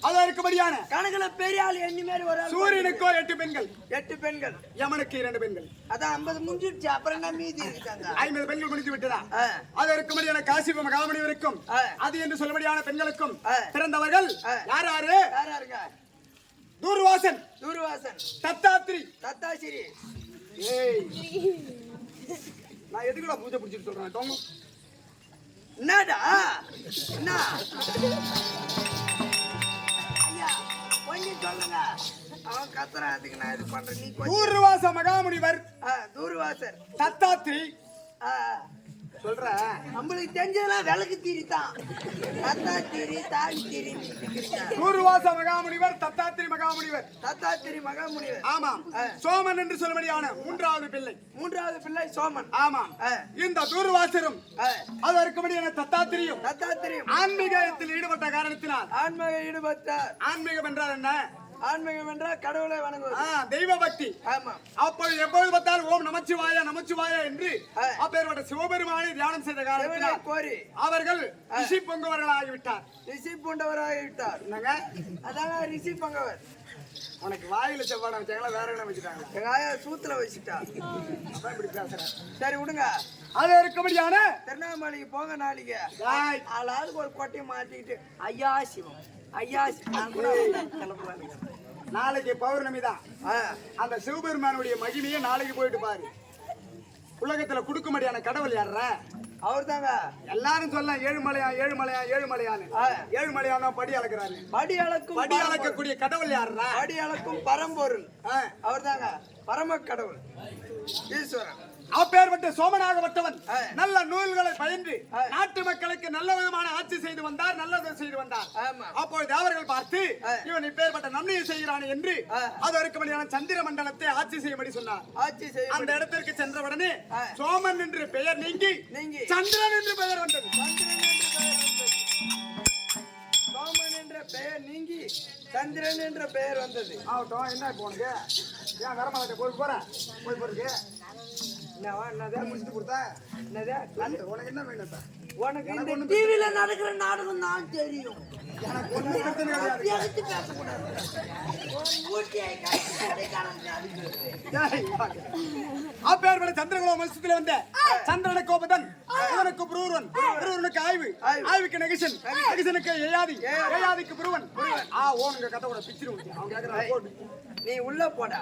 அதோ இருக்கும்படியான கணக்குல பெரிய ஆள் எண்ணி மாதிரி ஒரு ஆள். சூரியனுக்கோ 8 பெண்கள், 8 பெண்கள், யமனுக்கு 2 பெண்கள். அதான் 50 முடிஞ்சிருச்சு. அப்புறம் என்ன மீதி இருக்காங்க? 50 பெண்கள் முடிந்து விட்டதா? அதோ இருக்கும்படியான காசிப மகாமுனிவருக்கும் அது என்று சொல்லபடியான பெண்களுக்கும் பிறந்தவர்கள் யார் யாரு? யாருங்க? தூர்வாசன், தத்தாத்ரி, தத்தாசிரி. ஏய் நான் எதுக்குடா பூஜை பிடிச்சிட்டு சொல்றேன்? டோங்க என்னடா என்ன ஐயா கொஞ்சம் சொல்லுங்க. அவன் கத்துறான், அதுக்கு நான் இது பண்றேன். நீ தூர்வாச மகாமுனிவர், தூர்வாசர், தத்தாத்ரி சொல்ற. நம்மளுக்கு தெரிஞ்சதெல்லாம் விளக்கு தீரித்தான். தத்தாத்திரி, தாவி தீரி. தூர்வாச மகாமுனிவர், தத்தாத்ரி மகாமுனிவர். தத்தாத்திரி மகாமுனிவர். ஆமாம். சோமன் என்று சொல்லபடியான 3வது பிள்ளை. 3வது பிள்ளை சோமன். ஆமாம். இந்த தூர்வாசரும் அது இருக்கும்படியான தத்தாத்திரியும் ஆன்மீகத்தில் ஈடுபட்ட காரணத்தினால். ஆன்மீக ஈடுபட்டார். ஆன்மீகம் என்றால் என்ன? ஆன்மீகம் என்றால் கடவுளை வணங்குவது, தெய்வ பக்தி. ஆமா. அப்பொழுது எப்பொழுது பார்த்தால் ஓம் நமச்சிவாய நமச்சிவாய என்று அப்பேற்பட்ட சிவபெருமானை தியானம் செய்த காரணத்தினால் கோரி அவர்கள் ரிஷி பொங்குவர்களாகிவிட்டார். ரிஷி பூண்டவராகிவிட்டார். என்னங்க? அதான் ரிஷி பொங்கவர். உனக்கு வாயில செவ்வாடை வச்சாங்களா வேற என்ன வச்சுட்டாங்க? எங்க ஆயா சூத்துல வச்சுட்டா. அதான் இப்படி பேசுறேன். சரி விடுங்க. அது இருக்கும்படியான திருவண்ணாமலைக்கு போங்க நாளைக்கு. ஆளாளுக்கு ஒரு கொட்டையை மாட்டிக்கிட்டு ஐயா சிவம் ஐயா நாளைக்கு பௌர்ணமி தான். அந்த சிவபெருமானுடைய மகிமையை நாளைக்கு போயிட்டு பாரு. உலகத்துல கொடுக்கும்படியான கடவுள் யார? அவர் தாங்க. எல்லாரும் சொல்லலாம் ஏழுமலையான்னு. ஏழுமலையான படி அளக்கிறாரு. படி அளக்கக்கூடிய கடவுள் யாருன்னா? படி அளக்கும் பரம்பொருள் அவர் தாங்க. பரம கடவுள் ஈஸ்வரன். அப்பேற்பட்ட சோமனாகப்பட்டவன் நல்ல நூல்களை பயின்று நாட்டு மக்களுக்கு நல்ல விதமான ஆட்சி செய்து வந்தார், நல்லது செய்து வந்தார். அப்பொழுது அவர்கள் பார்த்து இவன் இப்பேற்பட்ட நன்மையை செய்கிறான் என்று அது இருக்கும்படியான சந்திர மண்டலத்தை ஆட்சி செய்யும்படி சொன்னார். அந்த இடத்திற்கு சென்றவுடனே சோமன் என்று பெயர் நீங்கி சந்திரன் என்று பெயர் வந்தது. சோமன் என்ற பெயர் நீங்கி சந்திரன் என்ற பெயர் வந்தது. ஆகட்டும். என்ன போனது? ஏன் வரமாட்ட போய் போறதுக்கு முடிச்சுட்டு கொடுத்தா உனக்கு என்ன வேணும்? உனக்கு இந்த டிவில நடக்கிற நாடகம் தான் தெரியும். எனக்கு ஒண்ணு பிரச்சனை அப்பேற்பட்ட சந்திரகுல வம்சத்துல வந்த சந்திரன கோபதன், இவனுக்கு புரூரன், புரூரனுக்கு ஆய்வுக்கு நெகிசன், நெகிசனுக்கு ஏயாதிக்கு புருவன். ஓனுங்க கதை கூட பிச்சிரு அவங்க கேக்குறாங்க. நீ உள்ள போடா.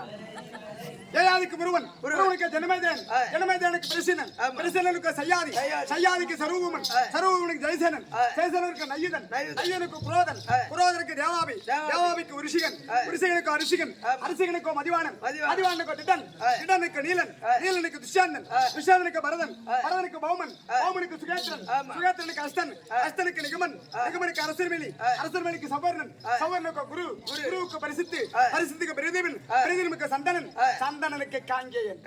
ஏயாதிக்கு புருவன், புருவனுக்கு ஜனமேதன், ஜனமேதனுக்கு பிரசினன், பிரசினனுக்கு சய்யாதி, சய்யாதிக்கு சரூபமன், சரூபமனுக்கு ஜெயசேனன், ஜெயசேனனுக்கு நையுதன், நையுதனுக்கு புரோதன், புரோதனுக்கு தேவாபி, தேவாபிக்கு உருஷிகன், உருஷிகனுக்கு அரிசிகன், அரிசிகனுக்கு மதிவாணன், மதிவாணனுக்கு திடன், திடனுக்கு நீலன், நீலனுக்கு துஷாந்தன், துஷாந்தனுக்கு பரதன், பரதனுக்கு பௌமன், பௌமனுக்கு சுகேத்திரன், சுகேத்திரனுக்கு அஸ்தன், அஸ்தனுக்கு நிகமன், நிகமனுக்கு அரசர்மேலி, அரசர்மேலிக்கு சவர்ணன், சவர்ணனுக்கு குரு, குருவுக்கு பரிசித்து, பரிசித்துக்கு பிரதீபன், பிரதீபனுக்கு சந்தனன், சந்தனனுக்கு காங்கேயன்.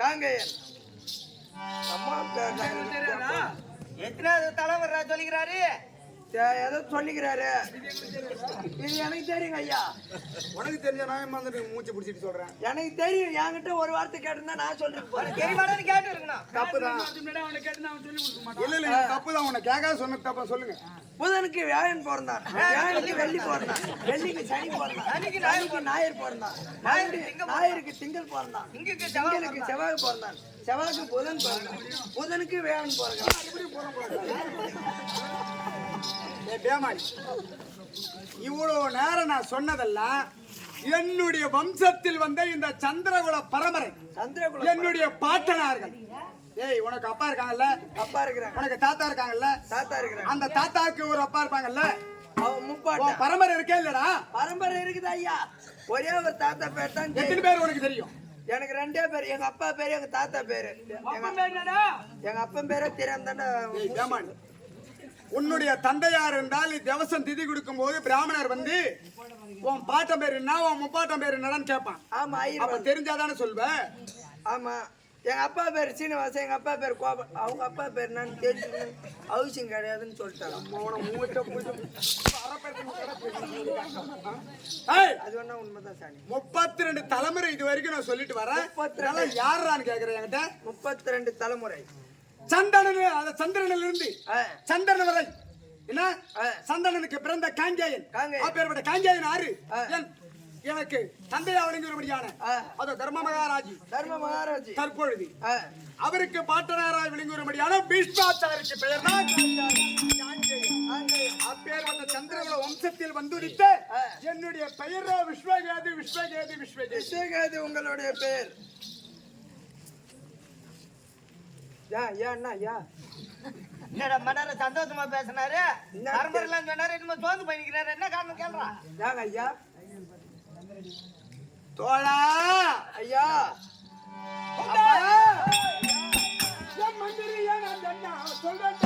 எத்தனாவது தலைவர் சொல்லிக்கிறாரு? ஏதோ சொல்லிக்கிறாரு. இது எனக்கு தெரியுங்க ஐயா. உனக்கு தெரிஞ்ச நான் வந்துட்டு மூச்சு பிடிச்சிட்டு சொல்றேன். எனக்கு தெரியும். என்கிட்ட ஒரு வார்த்தை கேட்டிருந்தா நான் சொல்றேன். கேட்டு இருக்கணும். தப்புதான். இல்ல தப்புதான். உன்னை கேட்காத சொன்ன தப்பா சொல்லுங்க. புதனுக்கு வியாழன் பிறந்தான், வியாழனுக்கு வெள்ளி பிறந்தான், வெள்ளிக்கு சனி பிறந்தான், சனிக்கு ஞாயிறு பிறந்தான், ஞாயிறுக்கு திங்கள் பிறந்தான், திங்களுக்கு செவ்வாய் பிறந்தான், செவ்வாய்க்கு புதன் பிறந்தான், புதனுக்கு வியாழன் பிறந்தான். இவ்வளவு நேரம் நான் சொன்னதெல்லாம் என்னுடைய வம்சத்தில் வந்த இந்த சந்திரகுல பரம்பரை, என்னுடைய பாட்டனார்கள். ஏய், உனக்கு அப்பா இருக்காங்கல்ல? அப்பா இருக்கிறாங்க. உனக்கு தாத்தா இருக்காங்கல்ல? தாத்தா இருக்கிறாங்க. அந்த தாத்தாவுக்கு ஒரு அப்பா இருப்பாங்கல்ல? அவன் முப்பாட்டா. பரம்பரை இருக்கே இல்லடா? பரம்பரை இருக்குது ஐயா. ஒரே ஒரு தாத்தா பேர் தான். எத்தனை பேர் உனக்கு தெரியும்? எனக்கு 2 பேர். எங்க அப்பா பேரு, எங்க தாத்தா பேரு. எங்க அப்பா பேரே தெரியாம தானே. உன்னுடைய தந்தையார் இருந்தால் தேவசம் திதி கொடுக்கும் போது பிராமணர் வந்து உன் பாட்டம் பேர் என்ன, உன் முப்பாட்டம் பேர் என்னன்னு கேட்பான். ஆமா. அப்ப தெரிஞ்சாதானே சொல்வ. ஆமா. எங்க அப்பா பேர் சீனிவாசன், எங்க அப்பா பேர் கோபன். அவங்க அப்பா பேர் என்னன்னு தெரிஞ்சு அவசியம் கிடையாதுன்னு சொல்லிட்டாங்க. அது வேணா உண்மைதான் சாமி. 32 தலைமுறை இது வரைக்கும் நான் சொல்லிட்டு வரேன். யாரான்னு கேக்குறேன் என்கிட்ட. 32 தலைமுறை. சந்திரனில் இருந்து சந்திரன் வரை என்ன சந்தனனுக்கு பிறந்த காங்கேயன் காங்கேயன். அப்பேற்பட்ட காங்கேயன் ஆறு எனக்கு தந்தையா விளங்கும்படியான அது தர்ம மகாராஜி தற்பொழுது அவருக்கு பாட்டனாராய் விளங்கும்படியான பீஷ்மாச்சாரிக்கு பெயர் தான் அப்பேற்பட்ட சந்திரகுல வம்சத்தில் வந்துடித்த என்னுடைய பெயர் விஸ்வகேது உங்களுடைய பெயர் என்னடா மன்னர் சந்தோஷமா பேசினாரு நரம்பரெல்லாம் சொன்னாரு என்னமோ தோந்து பண்ணிக்கிறாரு என்ன காரணம் கேள்றான் ஐயா தோழா ஐயா மந்திரி சொல்றேன்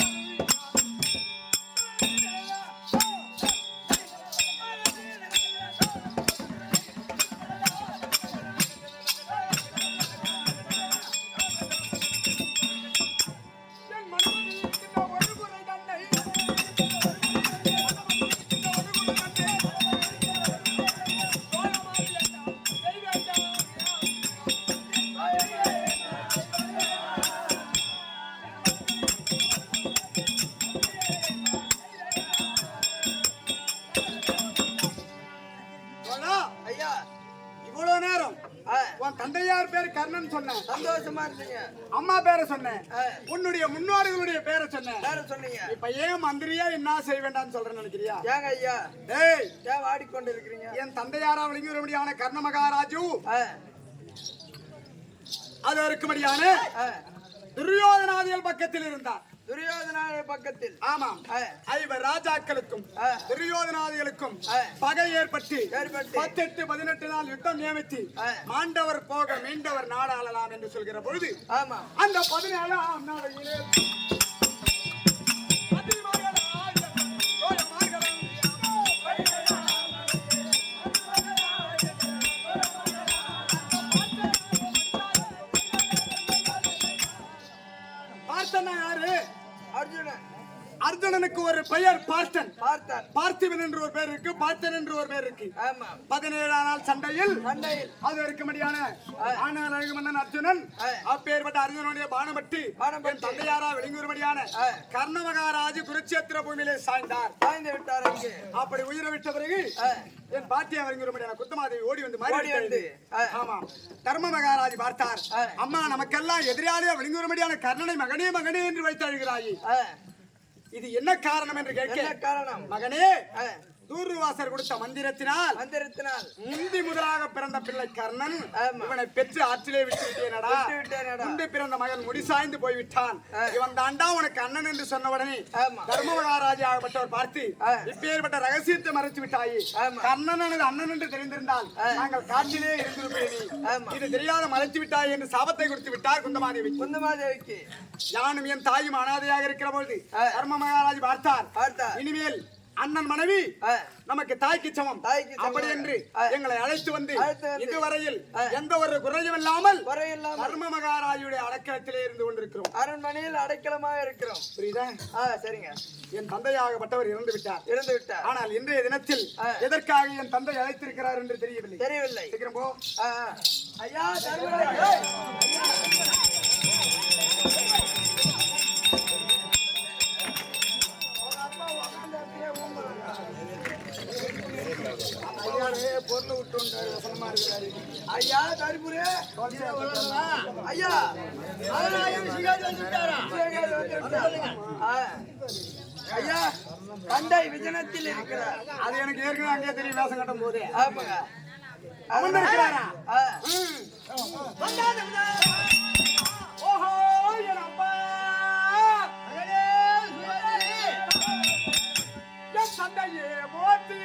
தந்தையார் பேர் கர்ணன் சொன்னேன், சந்தோஷமா இருந்தீங்க. அம்மா பேரை சொன்னேன், உன்னுடைய முன்னோர்களுடைய பேரை சொன்னேன். சொன்னீங்க. இப்ப ஏன் மந்திரியா என்ன செய்ய வேண்டாம்னு சொல்றேன்னு நினைக்கிறியா? ஏங்க ஐயா ஏய் ஏன் வாடிக்கொண்டு இருக்கிறீங்க? என் தந்தையாரா விளங்கியபடியான கர்ண மகாராஜு அது இருக்கும்படியான துரியோதனாதிகள் பக்கத்தில் இருந்தார். துரியோதனாதிகள் பக்கத்தில் ஆமாம். ஐவர் ராஜாக்களுக்கும் துரியோதனாதிகளுக்கும் பகை ஏற்பட்டு 18 நாள் யுத்தம் நியமித்து மாண்டவர் போக மீண்டவர் நாடாளலாம் என்று சொல்கிற பொழுது அந்த 17ஆம் நாளையிலே அர்ஜுனனுக்கு ஒரு பெயர் பார்த்தன், பார்த்திபன் என்று ஒரு பேர் இருக்கு, பார்த்தன் என்று ஒரு பேர் இருக்கு. 17ஆம் நாள் சண்டையில் அது இருக்கும்படியான ஆனால் அழகு மன்னன் அர்ஜுனன் அப்பேற்பட்ட அர்ஜுனனுடைய பானபட்டி என் தந்தையாரா விளங்கும்படியான கர்ண மகாராஜ் குருட்சேத்திர பூமியிலே சாய்ந்தார், சாய்ந்து விட்டார். அப்படி உயிரை விட்ட பிறகு என் பாட்டியா விளங்கும்படியான குத்தமாதேவி ஓடி வந்து மாறி. ஆமா, தர்ம மகாராஜ் பார்த்தார், அம்மா நமக்கெல்லாம் எதிராளியா விளங்கும்படியான கர்ணனை மகனே மகனே என்று வைத்து அழுகிறாய், இது என்ன காரணம் என்று கேட்க, மகனே தூர்வாசர் கொடுத்த மந்திரத்தினால் முந்தி முதலாக பிறந்த பிள்ளை கர்ணன் இவனை பெற்று ஆற்றிலே விட்டு விட்டேனடா, முந்தி பிறந்த மகன் முடிசாய்ந்து போய்விட்டான், இவன் தாண்டா உனக்கு அண்ணன் என்று சொன்ன உடனே தர்ம மகாராஜா ஆகப்பட்டவர் பார்த்து இப்பேற்பட்ட ரகசியத்தை மறைத்து விட்டாயே, கர்ணன் அண்ணன் என்று தெரிந்திருந்தால் நாங்கள் காட்டிலே இருந்திருப்பேன், இது தெரியாத மறைத்து விட்டாய் என்று சாபத்தை கொடுத்து விட்டார் குந்தமாதேவிக்கு. யானும் என் தாயும் அனாதையாக இருக்கிற பொழுது தர்ம மகாராஜ் பார்த்தார், இனிமேல் அண்ணன் மனைவி நமக்கு தாய்க்கு சமம், அப்படி என்று எங்களை அழைத்து வந்து இதுவரையில் எந்த ஒரு குறையும் இல்லாமல் தர்ம மகாராஜுடைய அடக்கத்திலே இருந்து கொண்டிருக்கிறோம், அரண்மனையில் அடைக்கலமாக இருக்கிறோம். புரியுதா? சரிங்க. என் தந்தையாகப்பட்டவர் இறந்து விட்டார். ஆனால் இன்றைய தினத்தில் எதற்காக என் தந்தை அழைத்திருக்கிறார் என்று தெரியவில்லை. சீக்கிரம் போ. ஐயா பொருளை விட்டு வசனமா இருக்கிறாரு. ஐயா தரிபுரே ஐயா ஐயா தந்தை விஜயத்தில் இருக்கிறார். அது எனக்கு ஏற்கனவே அங்கே தெரியும், வேஷம் கட்டும் போது அவன் இருக்கிறாரா? ஓஹோ என் அப்பா என் தந்தையே மோத்தி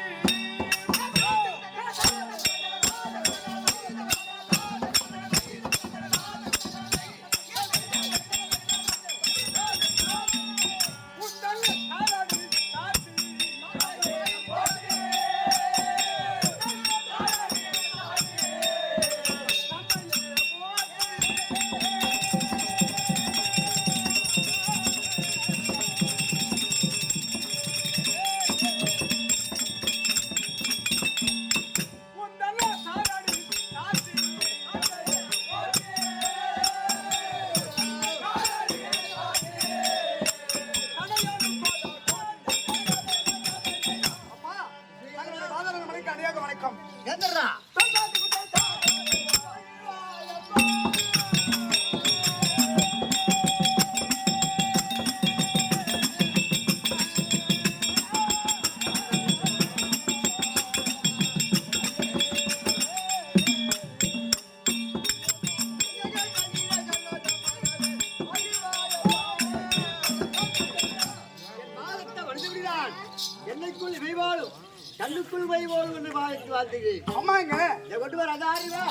ஐயாவுக்கு அநேக வணக்கம். எந்திரா என்னைக்குள் வைவாளும் கண்ணுக்குள் வைவாளும் என்று வாழ்த்துகிறேன். அம்மாங்க கொண்டு வர அது ஆறிவா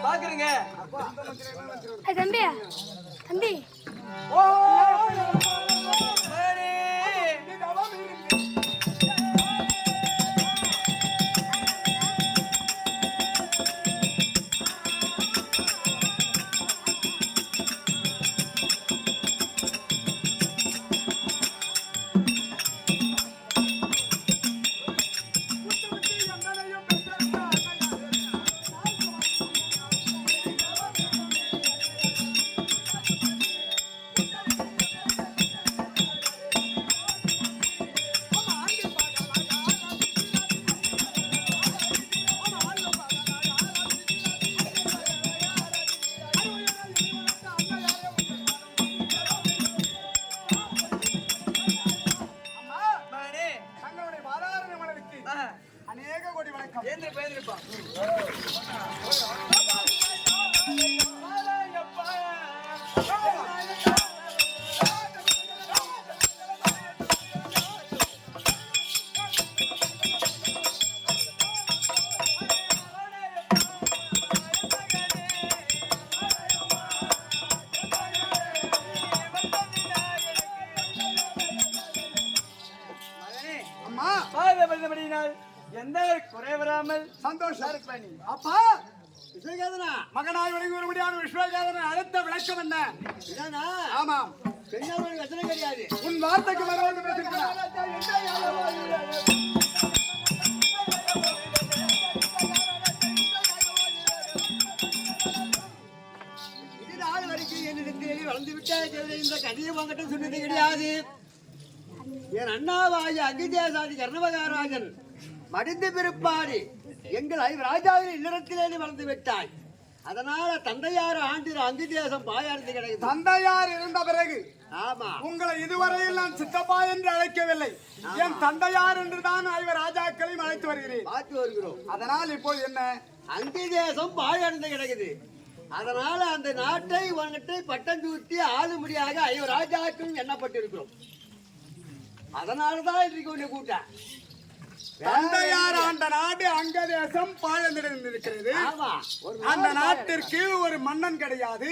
பாக்குறீங்க தம்பி தம்பி ஓ தங்களுடைய வாதாரண மனதுக்கு அநேக கோடி வணக்கம். பேந்திருப்பா அம்மா பாதபடியினால் எந்த குறை வராமல் சந்தோஷம். அப்பா விஸ்வகேதனா மகனாய் விளங்கும்படியான விஸ்வகேதனை அழைத்த விளக்கம் என்ன? இதானா ஆமாம், பெண்ணாமல் வசனம் கிடையாது. உன் வார்த்தைக்கு வர வேண்டும் பேசியிருக்கிறார். இது நாள் வரைக்கும் என்னிடத்தில் வளர்ந்து விட்ட இந்த கதையை வாங்கட்டும் சொன்னது கிடையாது. என் அண்ணாவாய அங்கிதேசாதி கர்ணவகாராஜன் மடிந்த பிற்பாடு எங்கள் ராஜாவின் இல்லறத்திலே வளர்ந்து விட்டாய். அதனால தந்தையார் ஆண்டு அங்கிதேசம் பாயார்ந்து கிடையாது. தந்தையார் இருந்த பிறகு ஆமா, உங்களை இதுவரையில் நான் சித்தப்பா என்று அழைக்கவில்லை. என் தந்தையார் என்று தான் ஐவர் ராஜாக்களையும் அழைத்து வருகிறேன். பார்த்து வருகிறோம். அதனால் இப்போது என்ன? அங்கிதேசம் பாயார்ந்து கிடைக்குது. அதனால அந்த நாட்டை உன்கிட்ட பட்டம் சூட்டி ஆளும்படியாக ஐவர் ராஜாக்களும் எண்ணப்பட்டிருக்கிறோம். அதனாலதான் இன்றைக்கு உன்னை கூட்டேன். தந்தையார் ஆண்ட நாடு அங்கதேசம் பாழந்திருக்கிறது. ஆமா, அந்த நாட்டிற்கு ஒரு மன்னன் கிடையாது.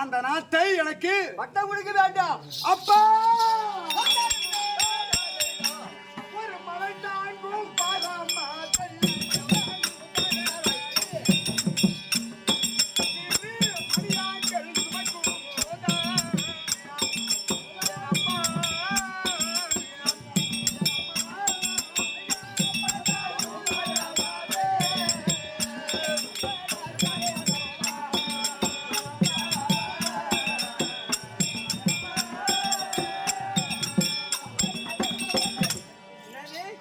அந்த நாட்டை எனக்கு பட்டம் கொடுக்க வேண்டாம். அப்பா ஒரு மலை தாங்கும் பரமாத்தை மணியாங்கள் சுமக்கும் போதா.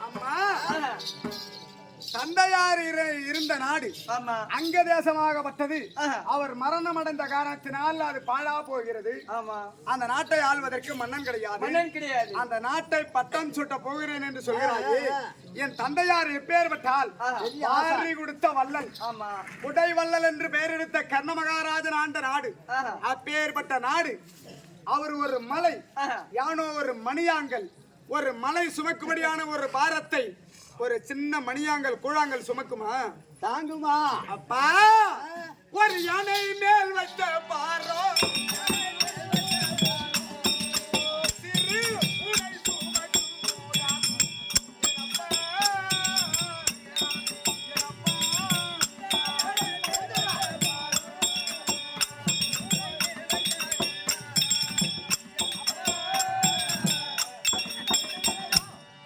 அம்மா, தந்தையார் இருந்த நாடு ஆமா அங்க தேசமாகப்பட்டது. அவர் மரணம் அடைந்த காரணத்தினால் அது பாழா போகிறது. ஆமா அந்த நாட்டை ஆள்வதற்கு மன்னன் கிடையாது. மன்னன் கிடையாது. அந்த நாட்டை பட்டம் சுட்ட போகிறேன் என்று சொல்கிறாயே. என் தந்தையார் எப்பேற்பட்டால் ஆரி கொடுத்த வள்ளல், ஆமா உடை வள்ளல் என்று பெயரெடுத்த கர்ண மகாராஜன் ஆண்ட நாடு. அப்பேற்பட்ட நாடு. அவர் ஒரு மலை யானோ ஒரு மணியாங்கல், ஒரு மலை சுமக்கும்படியான ஒரு பாரத்தை ஒரு சின்ன மணியாங்கல் கூழாங்கல் சுமக்குமா? தாங்குமா? அப்பா, ஒரு யானை மேல் வைத்த பாரோ சிறு உடை சுமக்கும் கூழா.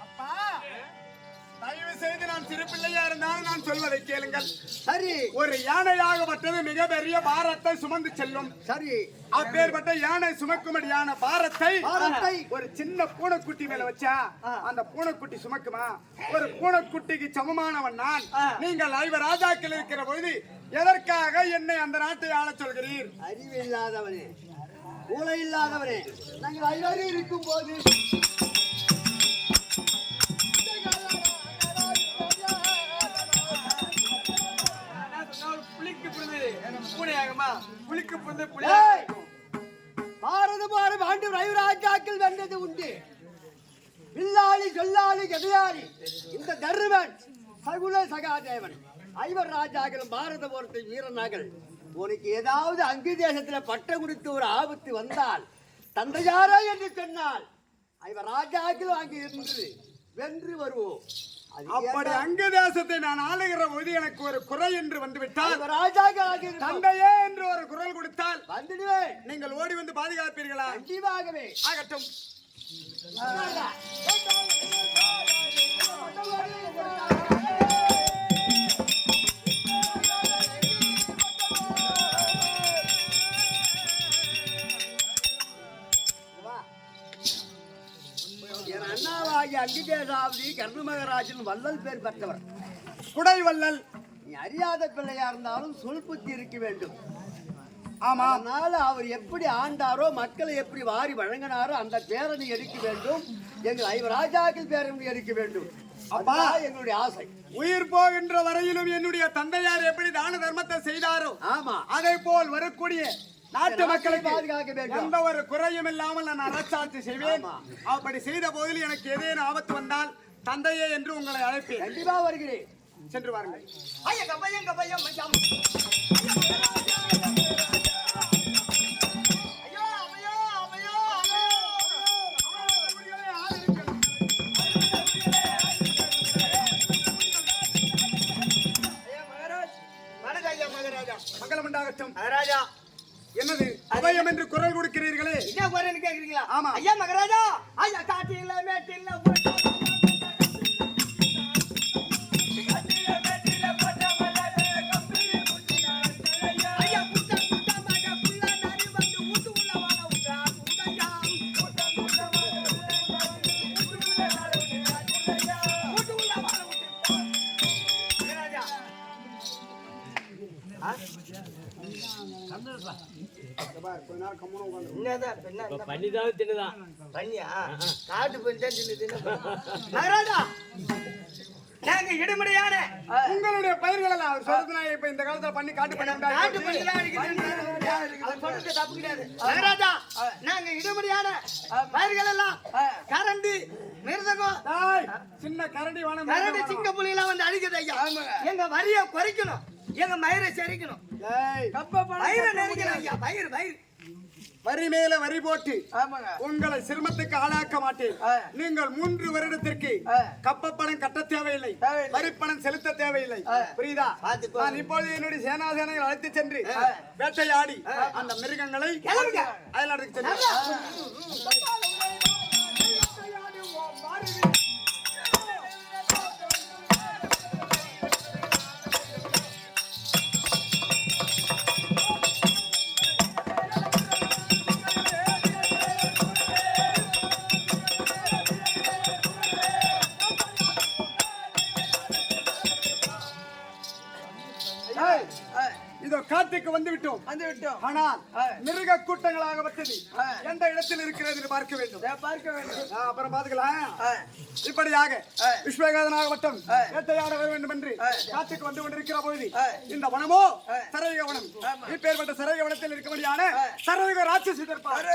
அப்பா, தயவு செய்து நான் சிறு பிள்ளையா இருந்தால் இப்போது நான் சொல்வதை கேளுங்கள். சரி ஒரு யானையாகப்பட்டது மிகப்பெரிய பாரத்தை சுமந்து செல்லும். சரி அப்பேற்பட்ட யானை சுமக்கும்படியான பாரத்தை ஒரு சின்ன பூனைக்குட்டி மேல வச்சா அந்த பூனைக்குட்டி சுமக்குமா? ஒரு பூனைக்குட்டிக்கு சமமானவன் நான். நீங்கள் ஐவர் ராஜாக்கள் இருக்கிற பொழுது எதற்காக என்னை அந்த நாட்டை ஆளச் சொல்கிறீர்? அறிவு இல்லாதவனே, மூளை இல்லாதவனே, நாங்கள் ஐவரும் இருக்கும் போது பாரதம் ஆண்டு ஐவராஜாக்கள் வென்றது உண்டு. வில்லாளி சொல்லாளி கதையாளி இந்த தர்மன் சகுல சகாதேவன் ஐவர் ராஜாக்களும் பாரத போரத்தை வீரனாகள். உனக்கு ஏதாவது அங்கு தேசத்துல பட்டம் கொடுத்து ஒரு ஆபத்து வந்தால் தந்தையாரா என்று சொன்னால் ஐவர் ராஜாக்களும் அங்கு இருந்து வென்று வருவோம். அப்படி அங்க தேசத்தை நான் ஆளுகிற போது எனக்கு ஒரு குறை என்று வந்து விட்டால் ராஜாக்கள் தந்தையே என்று ஒரு குரல் கொடுத்தால் வந்துடுவேன். நீங்கள் ஓடி வந்து பாதுகாப்பீர்களா? கண்டிப்பாகவே ஆகட்டும். என் அண்ணாவாகி அங்கிதேசாவதி கர்ண மகராஜன் வள்ளல் பேர் பெற்றவர். குடை வள்ளல். நீ அறியாத பிள்ளையா இருந்தாலும் சொல் புத்தி இருக்க வேண்டும். ஆமா. அதனால அவர் எப்படி ஆண்டாரோ, மக்களை எப்படி வாரி வழங்கினாரோ அந்த பேரணி எடுக்க வேண்டும். எங்கள் ஐவர் ராஜாக்கள் பேரணி எடுக்க வேண்டும். அப்பா எங்களுடைய ஆசை. உயிர் போகின்ற வரையிலும் என்னுடைய தந்தையார் எப்படி தான தர்மத்தை செய்தாரோ ஆமா அதே போல் வரக்கூடிய நாட்டு மக்களுக்கு பாதுகாக்க வேண்டும். எந்த ஒரு குறையும் இல்லாமல் நான் அரசாட்சி செய்வேன். அப்படி செய்த போதில் எனக்கு ஏதேனும் ஆபத்து வந்தால் தந்தையே என்று உங்களை அழைப்பேன். கண்டிப்பா வருகிறேன். சென்று வாருங்கள். மங்களம் உண்டாகட்டும். மகாராஜா என்னது அபயம் என்று குரல் கொடுக்கிறீர்களே? என்ன குரல்னு கேக்குறீங்களா? ஆமா. ஐயா மகாராஜா, ஐயா காட்டில மேட்டில உங்களுடைய பயிர்கள் எல்லாம் அவர் சொல்றதுனா இப்ப இந்த காலத்துல பண்ணி காட்டு பண்ணி நாங்க இடுமடியான பயிர்கள் எல்லாம் கரண்டி மிருதகம் சின்ன கரடி கரடி சிங்க புலி எல்லாம் வந்து அடிக்குது ஐயா. எங்க வரிய குறைக்கணும், எங்க மயிரை செரிக்கணும், பயிரை நெருக்கணும் ஐயா. பயிர் பயிர் வரி மேல வரி போட்டு உங்களை சிரமத்துக்கு ஆளாக்க மாட்டேன். நீங்கள் 3 வருடத்திற்கு கப்பப்பணம் கட்ட தேவையில்லை, வரிப்பணம் செலுத்த தேவையில்லை. புரியுதா? நான் இப்பொழுது என்னுடைய சேனாசேனைகள் அழைத்து சென்று வேட்டையாடி அந்த மிருகங்களை அயல்நாட்டுக்கு சென்று இதோ காட்டுக்கு வந்து விட்டோம். ஆனால் மிருக கூட்டங்களாகப்பட்டது எந்த இடத்தில் இருக்கிறது என்று பார்க்க வேண்டும். அப்புறம் பார்த்துக்கலாம். இப்படியாக விஸ்வநாதனாகப்பட்டம் வேட்டையாட வர வேண்டும் என்று காட்டுக்கு வந்து கொண்டிருக்கிற பொழுது இந்த வனமோ சரயுக வனம். இப்பேற்பட்ட சரயுக வனத்தில் இருக்கும்படியான சரயுக ராட்சசி இருப்பார்.